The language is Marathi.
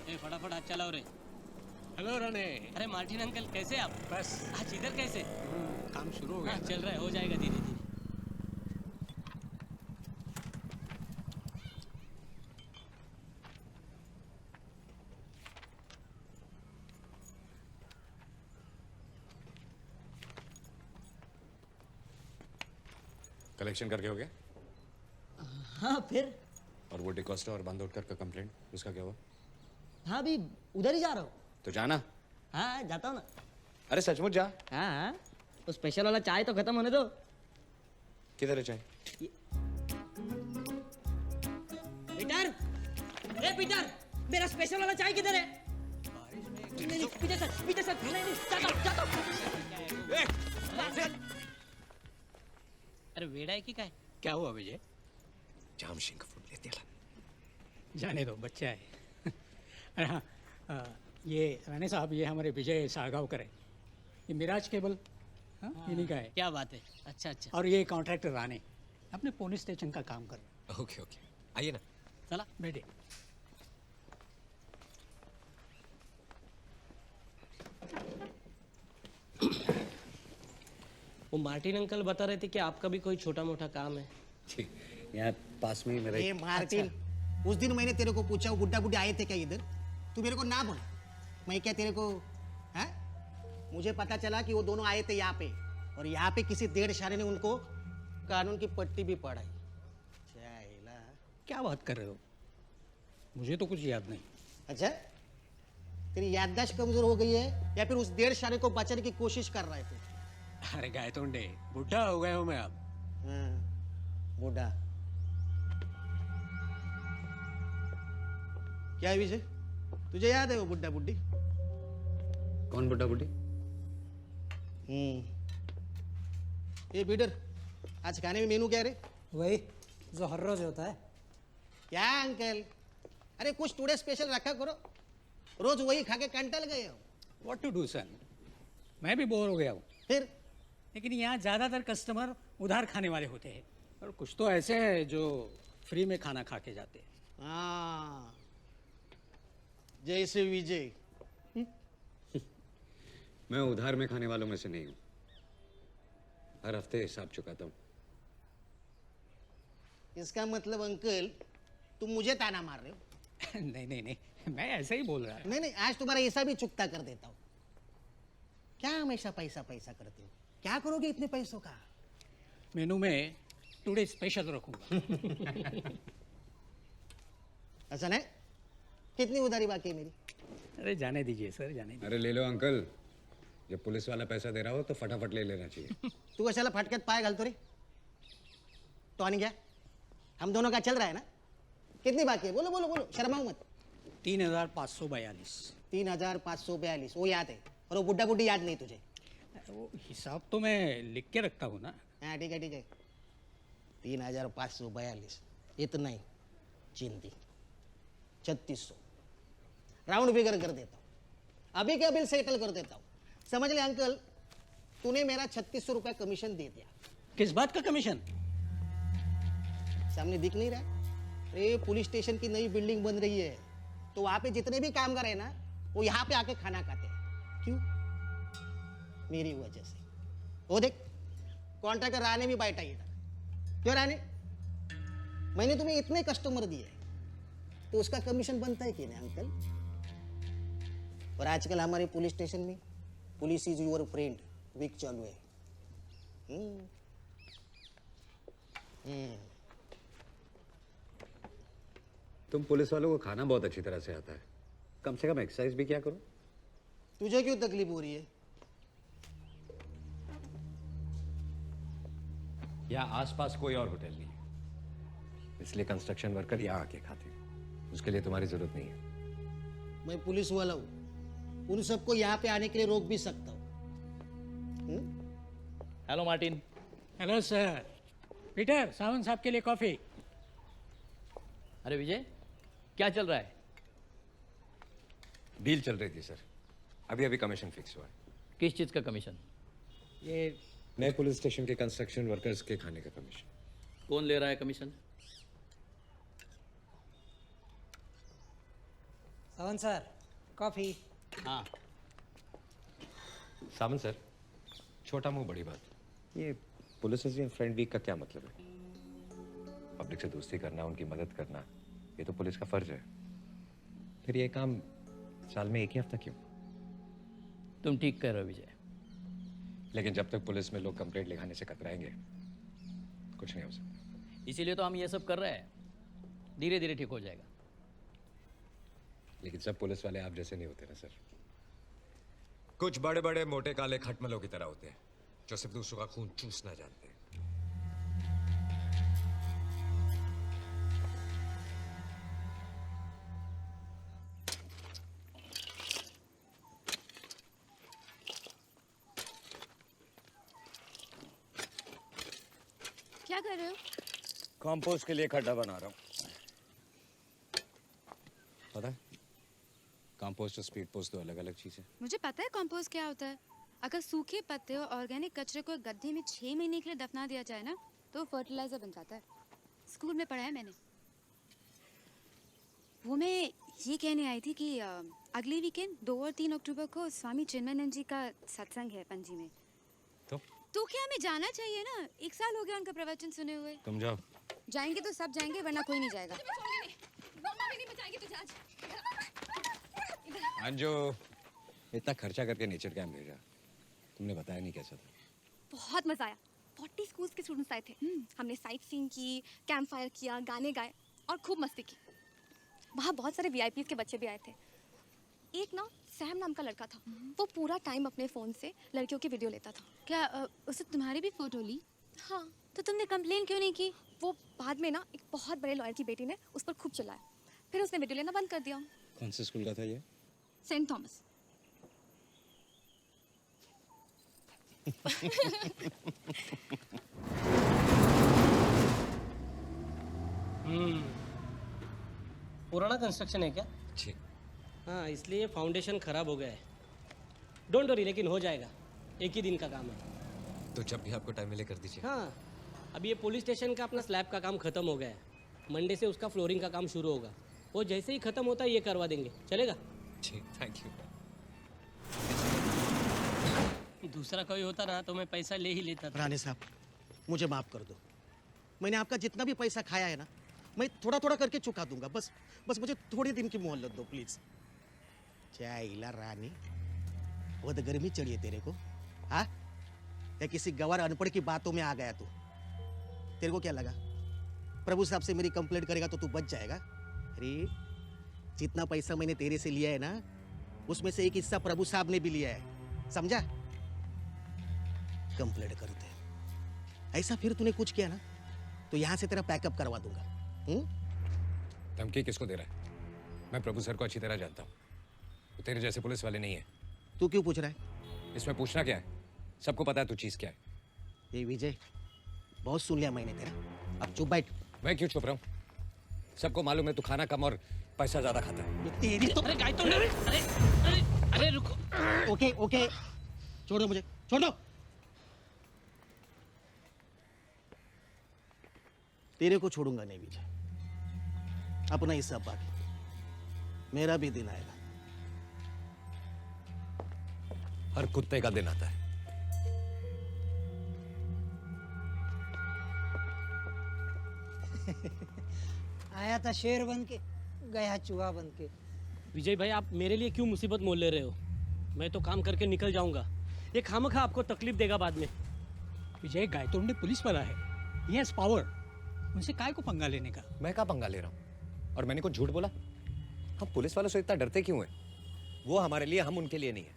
ए फटाफट हाथ चलाओ रे। हेलो रने। अरे मार्टिन अंकल कैसे आप? बस आज इधर कैसे? काम शुरू हो गया। हाँ, चल रहा है, हो जाएगा धीरे धीरे। कलेक्शन करके हो गया? हाँ फिर? और वो डिकोस्टा और बांदोडकर का कंप्लेंट, उसका क्या हुआ? हाँ अभी उधर ही जा रहा हूँ। तो जाना। हाँ जाता हूँ ना। अरे सचमुच जा। हाँ हाँ वो स्पेशल वाला चाय तो खत्म होने दो। किधर है चाय? पीटर, ए पीटर, मेरा स्पेशल वाला चाय किधर है? नहीं, पीटर सर, नहीं, जाता हूँ। अरे वेड़ा है कि काय? क्या हुआ विजय? जाम सिंह फूट लेते जाने दो, बच्चा है। अरे हाँ, ये राणे साहब, ये हमारे विजय साळगावकर है। ये मिराज केबल, हाँ, इन्हीं का है। क्या बात है, अच्छा अच्छा। और ये कॉन्ट्रैक्टर राणे अपने पुलिस स्टेशन का काम कर। ओके ओके, आइए ना। चला बैठे। वो मार्टिन अंकल बता रहे थे कि आपका भी कोई छोटा मोटा काम है। ठीक, यहाँ पास में ही मेरा ए मार्टिन, उस दिन मैंने तेरे को पूछा वो गुड्डा गुड्डी आए थे क्या इधर? तू मेरे को ना बोला। मैं क्या तेरे को है? मुझे पता चला कि वो दोनों आए थे यहाँ पे, और यहाँ पे किसी देड़ शारे ने उनको कानून की पट्टी भी पढ़ाई। चाइला। क्या बात कर रहे हो? मुझे तो कुछ याद नहीं। अच्छा, तेरी याददाश्त कमजोर हो गई है या फिर उस देड़ शारे को बचाने की कोशिश कर रहे थे? अरे गायतोंडे, बुढ़ा हो गया हूँ मैं अब। हाँ, बूढ़ा। क्या है विजय, तुझे याद है वो बुड्ढा बुड्ढी? कौन बुड्ढा बुड्ढी? ये बीडर, आज खाने में मेनू क्या रे? वही जो हर रोज होता है। क्या अंकल? अरे कुछ टुडे स्पेशल रखा करो, रोज वही खा के कंटल गए हो। व्हाट टू डू सन, मैं भी बोर हो गया हूँ। फिर लेकिन यहाँ ज़्यादातर कस्टमर उधार खाने वाले होते हैं, और कुछ तो ऐसे हैं जो फ्री में खाना खा के जाते हैं। हाँ, जैसे विजय। मैं उधार में खाने वालों में से नहीं हूँ, हर हफ्ते हिसाब चुकाता हूँ। इसका मतलब अंकल तुम मुझे ताना मार रहे हो? नहीं नहीं नहीं, मैं ऐसे ही बोल रहा हूँ। नहीं नहीं, आज तुम्हारा हिसाब भी चुकता कर देता हूँ। क्या हमेशा पैसा पैसा करते हो? क्या करोगे इतने पैसों का? मेनू में टुडे स्पेशल रखूंगा। ऐसा नहीं? कितनी उधारी बाकी है मेरी? अरे जाने दीजिए सर, जाने दीजिए। अरे ले लो अंकल, जब पुलिस वाला पैसा दे रहा हो तो फटाफट ले लेना चाहिए। तू कशाला फटक्यात पाय घालतो रे? तो आणि क्या, हम दोनों का चल रहा है ना? कितनी बाकी है? बोलो बोलो बोलो, शर्माओ मत। 3542। 3542, वो याद है, और वो बुड्ढा बुड्ढी याद नहीं तुझे? वो हिसाब तो मैं लिख के रखता हूँ ना। हाँ ठीक है ठीक है, 3542, इतना ही चिंती 3600 राउंड फिगर कर देता हूँ, अभी क्या बिल सेटल कर देता हूँ। समझ ले अंकल, तूने मेरा 3600 रुपया कमीशन दे दिया। किस बात का कमीशन? सामने दिख नहीं रहा? अरे पुलिस स्टेशन की नई बिल्डिंग बन रही है, तो वहां पे जितने भी कामगार है ना, वो यहाँ पे आके खाना खाते हैं। क्यों? मेरी वजह से। वो देख, कॉन्ट्रैक्टर राणे भी बैठा ही था। क्यों राणे? मैंने तुम्हें इतने कस्टमर दिए, तो उसका कमीशन बनता है कि नहीं अंकल? और आजकल हमारे पुलिस स्टेशन में police is your friend week चालू है। तुम पुलिस वालों को खाना बहुत अच्छी तरह से आता है, कम से कम एक्सरसाइज भी क्या करो। तुझे क्यों तकलीफ हो रही है? यहाँ आसपास कोई और होटल नहीं है, इसलिए कंस्ट्रक्शन वर्कर यहाँ आके खाते हैं। उसके लिए तुम्हारी जरूरत नहीं है। मैं पुलिस वाला हूँ, उन सबको यहाँ पे आने के लिए रोक भी सकता हूँ। Hello Martin. Hello sir. Peter, Sawant साहब के लिए कॉफी। अरे विजय, क्या चल रहा है? डील चल रही थी सर, अभी अभी कमीशन फिक्स हुआ है। किस चीज़ का कमीशन? ये नए पुलिस स्टेशन के कंस्ट्रक्शन वर्कर्स के खाने का कमीशन। कौन ले रहा है कमीशन? पवन सर कॉफी। हाँ सामन सर, छोटा मुंह बड़ी बात। ये पुलिस फ्रेंड वीक का क्या मतलब है? पब्लिक से दोस्ती करना, उनकी मदद करना, ये तो पुलिस का फर्ज है। फिर ये काम साल में एक ही हफ्ता क्यों? तुम ठीक कह रहे हो विजय। लेकिन जब तक पुलिस में लोग कंप्लेंट लिखाने से कतराएंगे, कुछ नहीं हो सकता। इसीलिए तो हम ये सब कर रहे हैं, धीरे धीरे ठीक हो जाएगा। लेकिन सब पुलिस वाले आप जैसे नहीं होते ना सर। कुछ बड़े बड़े मोटे काले खटमलों की तरह होते हैं, जो सिर्फ दूसरों का खून चूसना जानते हैं। क्या कर रहे हो? कंपोस्ट के लिए खड्डा बना रहा हूँ। पता है, कंपोस्ट और स्पीड पोस्ट दो अलग अलग चीजें। मुझे पता है कंपोस्ट क्या होता है। अगर सूखे पत्ते और ऑर्गेनिक कचरे को एक गड्ढे में 6 महीने के लिए दफना दिया जाए ना, तो फर्टिलाइजर बन जाता है। स्कूल में पढ़ा है मैंने। वो मैं ये कहने आई थी कि अगले वीकेंड 2 और 3 अक्टूबर को स्वामी चिन्मयानंद जी का सत्संग है पणजी में। तो क्या हमें जाना चाहिए ना? 1 साल हो गया उनका प्रवचन सुने हुए। तुम जाओ। जाएंगे तो सब जाएंगे, वरना कोई नहीं जाएगा। अंजू, इतना खर्चा करके नेचर कैंप भेजा, तुमने बताया नहीं कैसा था? बहुत मजा आया। 40 स्कूल्स के स्टूडेंट्स आए थे। हमने साइट सीइंग की, कैंप फायर किया, गाने गाए और खूब मस्ती की। वहाँ बहुत सारे वीआईपीज के बच्चे भी आए थे। एक ना सैम नाम का लड़का था, वो पूरा टाइम अपने फ़ोन से लड़कियों की वीडियो लेता था। क्या उससे तुम्हारी भी फोटो ली? हाँ, तो तुमने कंप्लेन क्यों नहीं की? वो बाद में ना एक बहुत बड़े लॉयर की बेटी ने उस पर खूब चिल्लाया, फिर उसने वीडियो लेना बंद कर दिया। कौन से स्कूल का था ये? Saint Thomas. पुराना कंस्ट्रक्शन है क्या? जी। हाँ, इसलिए फाउंडेशन खराब हो गया है। डोंट वरी, लेकिन हो जाएगा। एक ही दिन का काम है। तो जब भी आपको टाइम मिले कर दीजिए। हाँ, अभी ये पुलिस स्टेशन का अपना स्लैब का काम खत्म हो गया है। मंडे से उसका फ्लोरिंग का काम शुरू होगा। वो जैसे ही खत्म होता है ये करवा देंगे, चलेगा? जी, थैंक यू। दूसरा कोई होता ना तो मैं पैसा ले ही लेता था। राणे साहब, मुझे माफ कर दो। मैंने आपका जितना भी पैसा खाया है ना, मैं थोड़ा थोड़ा करके चुका दूंगा। बस बस मुझे थोड़े दिन की मोहलत दो प्लीज। चाइला रानी, बहुत गर्मी चढ़ी है तेरे को? हाँ, या किसी गवार अनपढ़ की बातों में आ गया तू? तेरे को क्या लगा प्रभु साहब से मेरी कंप्लेंट करेगा तो तू बच जाएगा? अरे जितना पैसा मैंने तेरे से लिया है ना, उसमें से एक हिस्सा प्रभु साहब ने भी लिया है, समझा? कंप्लेंट करते हैं ऐसा, फिर तूने कुछ किया ना तो यहां से तेरा पैकअप करवा दूंगा। धमकी किसको दे रहा है? मैं प्रभु सर को अच्छी तरह जानता हूँ। वो तेरे जैसे पुलिस वाले नहीं है। तू क्यों पूछ रहा है? इसमें पूछना क्या है? सबको पता है तू चीज क्या है। ये विजय, बहुत सुन लिया मैंने तेरा, अब चुप बैठ। मैं क्यों चुप रहा हूँ? सबको मालूम है तू खाना कम और पैसा ज्यादा खाता है। ये तेरी तो अरे गाय तो नहीं, अरे अरे अरे रुको। ओके ओके, छोड़ दो मुझे, छोड़ दो। तेरे को छोड़ूंगा नहीं विजय, अपना हिस्सा बाकी, मेरा भी दिन आएगा। हर कुत्ते का दिन आता है। आया था शेर बन के, गया चूहा बन के। विजय भाई, आप मेरे लिए क्यों मुसीबत मोल ले रहे हो? मैं तो काम करके निकल जाऊंगा। ये खामखा आपको तकलीफ देगा बाद में। विजय गायतोंडे पुलिस वाला है, ही हैज पावर। उनसे काय को पंगा लेने का? मैं क्या पंगा ले रहा हूँ? और मैंने कुछ झूठ बोला? हम पुलिस वालों से इतना डरते क्यों हैं? वो हमारे लिए, हम उनके लिए नहीं है।